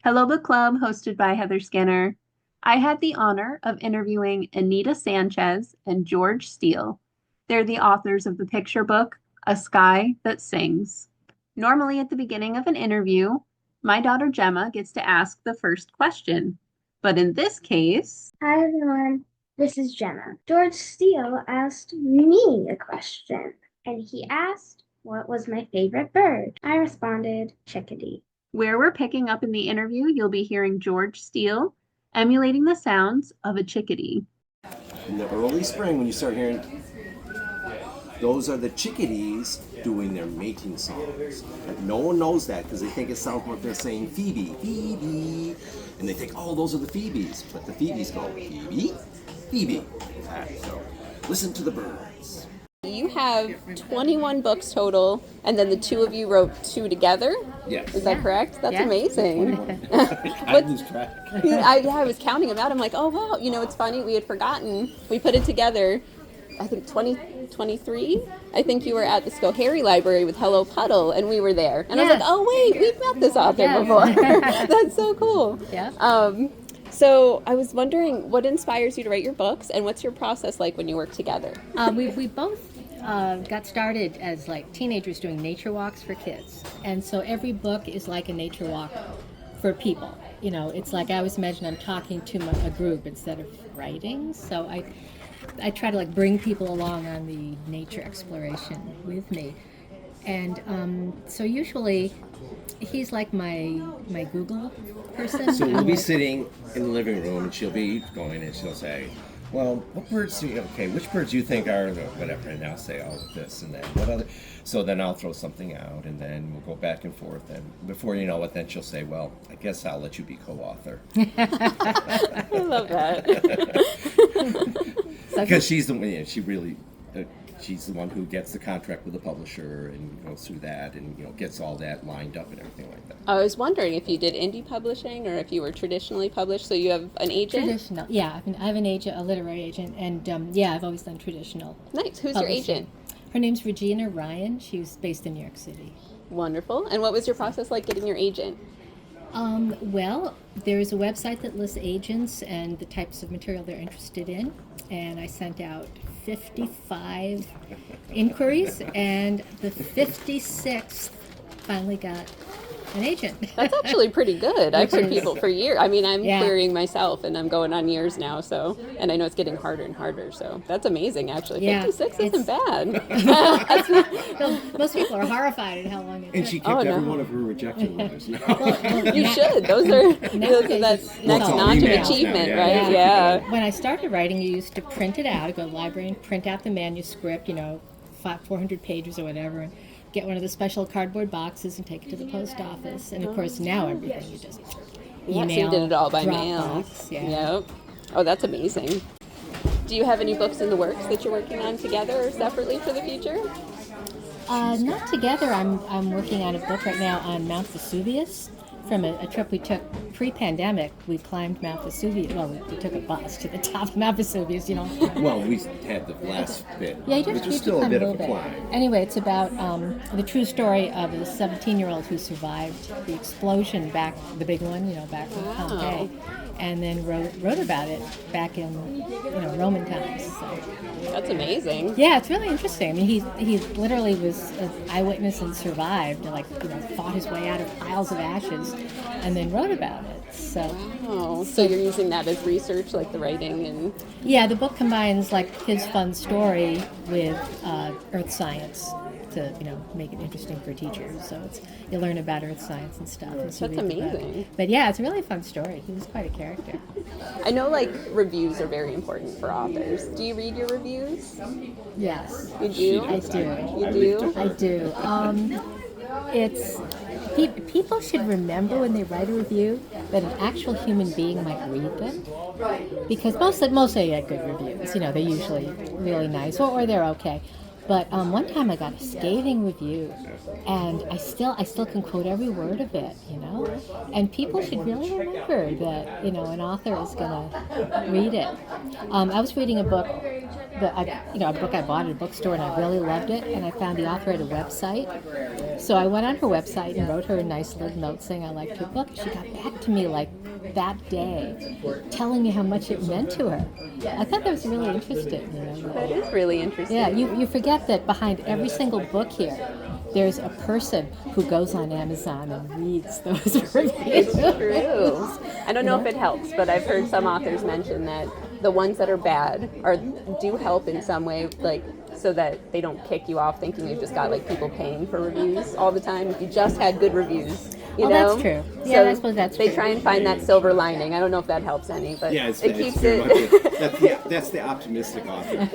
Hello Book Club, hosted by Heather Skinner. I had the honor of interviewing Anita Sanchez and George Steele. They're the authors of the picture book, A Sky That Sings. Normally, at the beginning of an interview, my daughter Gemma gets to ask the first question. But in this case, Hi everyone, this is Jenna. George Steele asked me a question, and he asked what was my favorite bird. I responded, chickadee. where we're picking up in the interview, you'll be hearing George Steele emulating the sounds of a chickadee. In the early spring, when you start hearing, those are the chickadees doing their mating songs. And no one knows that because they think it sounds like they're saying Phoebe, Phoebe. And they think, oh, those are the Phoebes. But the Phoebes go, Phoebe, Phoebe. Right, so listen to the birds. You have 21 books total, and then the two of you wrote two together? Yes. Is that correct? That's amazing. I lose track. I was counting them out. I'm like, oh, wow. You know, it's funny. We had forgotten. We put it together, I think 2023. I think you were at the Schoharie Library with Hello Puddle, and we were there. And I was like, oh, wait, we've met this author before. That's so cool. Yeah. So I was wondering, what inspires you to write your books, and what's your process like when you work together? We both got started as like teenagers doing nature walks for kids, and so every book is like a nature walk for people. You know, it's like I always imagine I'm talking to a group instead of writing. So I try to like bring people along on the nature exploration with me, and so usually he's like my Google person. So we'll be sitting in the living room, and she'll be going, and she'll say, well, what birds do you, okay, which birds do you think are the whatever, and I'll say, oh, this and then what other, so then I'll throw something out, and then we'll go back and forth, and before you know it, then she'll say, well, I guess I'll let you be co-author. I love that. Because she's the one, she really, she's the one who gets the contract with the publisher and goes through that and gets all that lined up and everything like that. I was wondering if you did indie publishing or if you were traditionally published. So you have an agent? Traditional, yeah. I have an agent, a literary agent, and yeah, I've always done traditional. Nice. Who's publishing. your agent? Her name's Regina Ryan. She's based in New York City. Wonderful. And what was your process like getting your agent? Well, there is a website that lists agents and the types of material they're interested in, and I sent out 55 inquiries, and the 56th finally got an agent. That's actually pretty good. I've heard people for years. I mean, I'm Yeah. querying myself, and I'm going on years now. So, and I know it's getting harder and harder. So that's amazing. Actually, Yeah, 56 isn't bad. Well, most people are horrified at how long it took. And she kept every one of her rejected letters. You should. Those are Nowadays that's it's next all notch of emails achievement, now, right? yeah. Yeah. When I started writing, you used to print it out, go to the library and print out the manuscript, 400 pages or whatever, and get one of the special cardboard boxes and take it to the post office. And of course, now everything you just Yeah, email, so you did it all by mail. Dropbox, yeah. Yep. Oh, that's amazing. Do you have any books in the works that you're working on together or separately for the future? Not together. I'm working on a book right now on Mount Vesuvius. From a trip we took pre-pandemic, we climbed Mount Vesuvius. Well, we took a bus to the top of Mount Vesuvius, Well, we had the last bit, Yeah, you which do is still a climb bit little of a climb. Anyway, it's about the true story of a 17-year-old who survived the explosion back, the big one, back in Pompeii, and then wrote about it back in, Roman times. So. That's amazing. Yeah, it's really interesting. I mean, he literally was an eyewitness and survived, fought his way out of piles of ashes, and then wrote about it. So. Oh, so you're using that as research, like the writing and... Yeah, the book combines like his fun story with earth science to make it interesting for teachers. So you learn about earth science and stuff. That's amazing. But yeah, it's a really fun story. He was quite a character. I know reviews are very important for authors. Do you read your reviews? Yes, You do? I do. You do? I do. It's people should remember when they write a review that an actual human being might read them, because mostly get good reviews. They're usually really nice or they're okay. But one time I got a scathing review, and I still can quote every word of it. And people should really remember that an author is going to read it. I was reading a book a book I bought at a bookstore and I really loved it, and I found the author at a website. So I went on her website and wrote her a nice little note saying I liked her book. She got back to me like that day, telling me how much it meant to her. I thought that was really interesting. That is really interesting. Yeah, you forget that behind every single book here, there's a person who goes on Amazon and reads those reviews. It's true. I don't know if it helps, but I've heard some authors mention that the ones that are bad do help in some way, like so that they don't kick you off thinking you've just got like people paying for reviews all the time. You just had good reviews. You know? That's true. Yeah, so I suppose that's they true. try and find that silver lining. I don't know if that helps any, but Yeah, it keeps very it. much that's the optimistic author.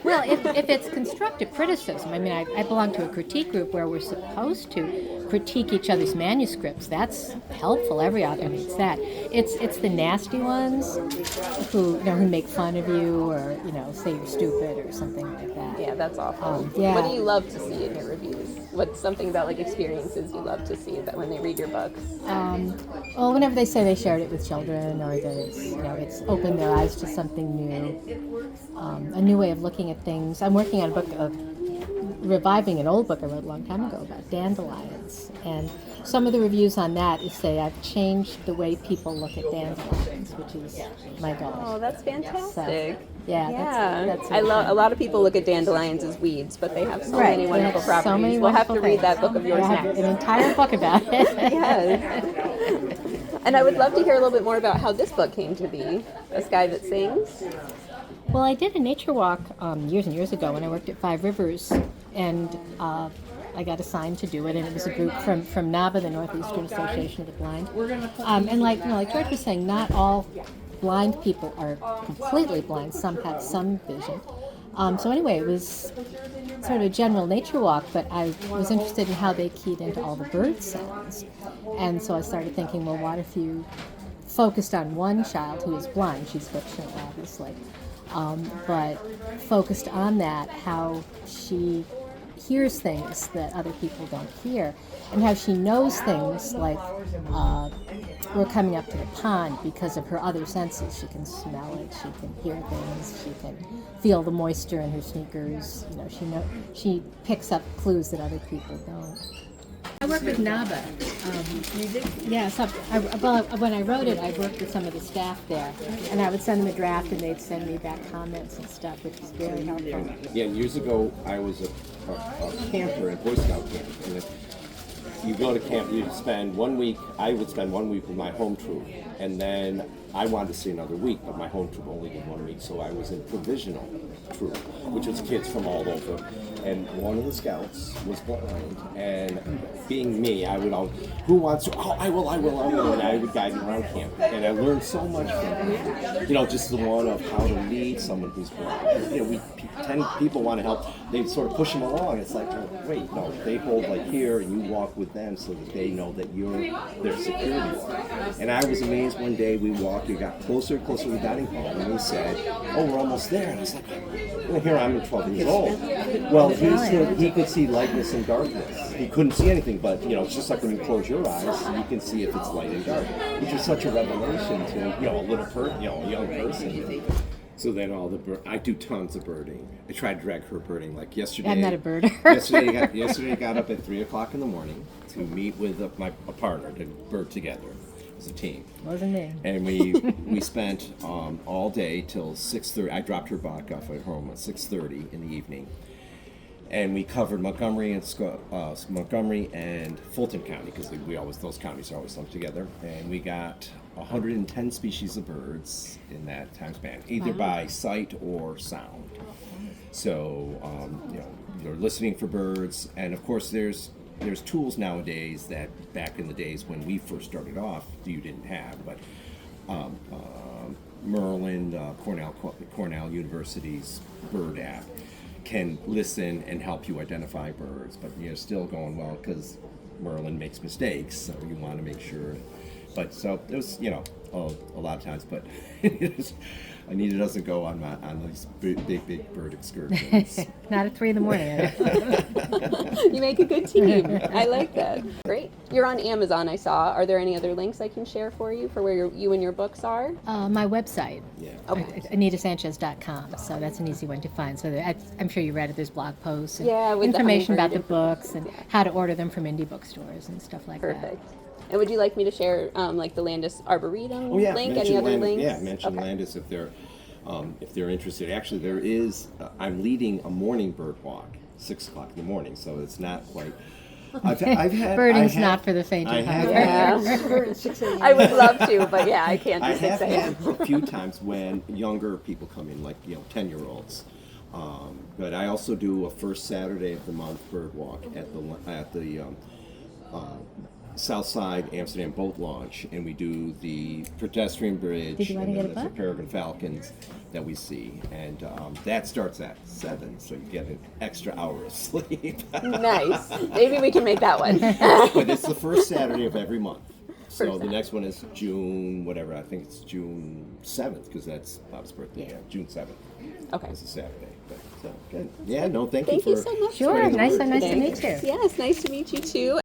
Well, if it's constructive criticism, I mean, I belong to a critique group where we're supposed to critique each other's manuscripts. That's helpful. Every author needs that. It's the nasty ones who make fun of you or say you're stupid or something like that. Yeah, that's awful. Yeah. What do you love to see in your reviews? What's something about like experiences you love to see that when they read your books? Well, whenever they say they shared it with children or that it's opened their eyes to something new, a new way of looking at things. I'm working on a book of reviving an old book I wrote a long time ago about dandelions, and some of the reviews on that say I've changed the way people look at dandelions, which is my goal. Oh, that's fantastic. So, yeah. That's I love. A lot of people look at dandelions as weeds, but they have so Right, many they wonderful have so properties. many We'll have to wonderful read that things. book of yours I have next. an entire book about it. Yes. And I would love to hear a little bit more about how this book came to be, A Sky That Sings. Well, I did a nature walk years and years ago when I worked at Five Rivers, and I got assigned to do it, and it was a group from NABA, the Northeastern Association of the Blind. And like George was saying, not all blind people are completely blind. Some have some vision. So anyway, it was sort of a general nature walk, but I was interested in how they keyed into all the bird sounds. And so I started thinking, well, what if you focused on one child who is blind? She's fictional, obviously. But focused on that, how she hears things that other people don't hear, and how she knows things like we're coming up to the pond because of her other senses. She can smell it, she can hear things, she can feel the moisture in her sneakers. She picks up clues that other people don't. I work with NABA. You did? Yeah, so when I wrote it, I worked with some of the staff there, and I would send them a draft, and they'd send me back comments and stuff, which was very helpful. Yeah, years ago, I was a camper at Boy Scout camp. And you go to camp, you spend 1 week, I would spend 1 week with my home troop, and then I wanted to stay another week, but my home troop only did 1 week, so I was in provisional troop, which was kids from all over. And one of the scouts was blind, and being me, I would always, who wants to, I will, and I would guide them around camp. And I learned so much from him, just the one of how to lead someone who's blind. 10 people want to help, they sort of push them along. It's like, oh, wait, no, they hold like here, and you walk with them so that they know that you're their security. And I was amazed one day we got closer and closer to the dining hall, and he said, oh, we're almost there. And I was like, well, here I'm 12 years old. Well, he said he could see lightness and darkness. He couldn't see anything, but it's just like when you close your eyes, you can see if it's light and dark, which is such a revelation to a little person, a young person. So then I do tons of birding. I tried to drag her birding like yesterday. I'm not a birder. yesterday I got up at 3:00 in the morning to meet with a partner to bird together as a team. Wasn't me. And we spent all day till 6:30. I dropped her back off at home at 6:30 in the evening. And we covered Montgomery and Fulton County, because those counties are always lumped together. And we got 110 species of birds in that time span, either by sight or sound. So you're listening for birds, and of course there's tools nowadays that back in the days when we first started off you didn't have, but Merlin, Cornell University's bird app can listen and help you identify birds, but you're still going, well, because Merlin makes mistakes, so you want to make sure But so it was, you know, a lot of times, but Anita doesn't go on these big bird excursions. Not at 3 in the morning. You make a good team. I like that. Great. You're on Amazon, I saw. Are there any other links I can share for you for where you and your books are? My website, Yeah. Okay. AnitaSanchez.com. So that's an easy one to find. So I'm sure you read it. There's blog posts and Yeah, with the information about the hummingbird books and how to order them from indie bookstores and stuff like that. Perfect. And would you like me to share like the Landis Arboretum Oh yeah, link? Any other links? Yeah, mention Landis if they're interested. Actually, there is. I'm leading a morning bird walk, 6 o'clock in the morning, so it's not quite. I've had. Birding's not for the faint I of have heart. had, I would love to, but yeah, I can't do I 6 have a.m. had a few times when younger people come in, like 10-year-olds. But I also do a first Saturday of the month bird walk at the Southside Amsterdam Boat Launch, and we do the pedestrian bridge, Did you want and to then get a there's the book? peregrine falcons that we see, and that starts at 7, so you get an extra hour of sleep. Nice. Maybe we can make that one. But it's the first Saturday of every month. So the next one is June, whatever, I think it's June 7th, because that's Bob's birthday, yeah, June 7th. Okay. It's a Saturday. But, so, good. Yeah, no, thank Thank you you for so much. Sure, spreading the nice word to today. meet you. Yes, nice to meet you too.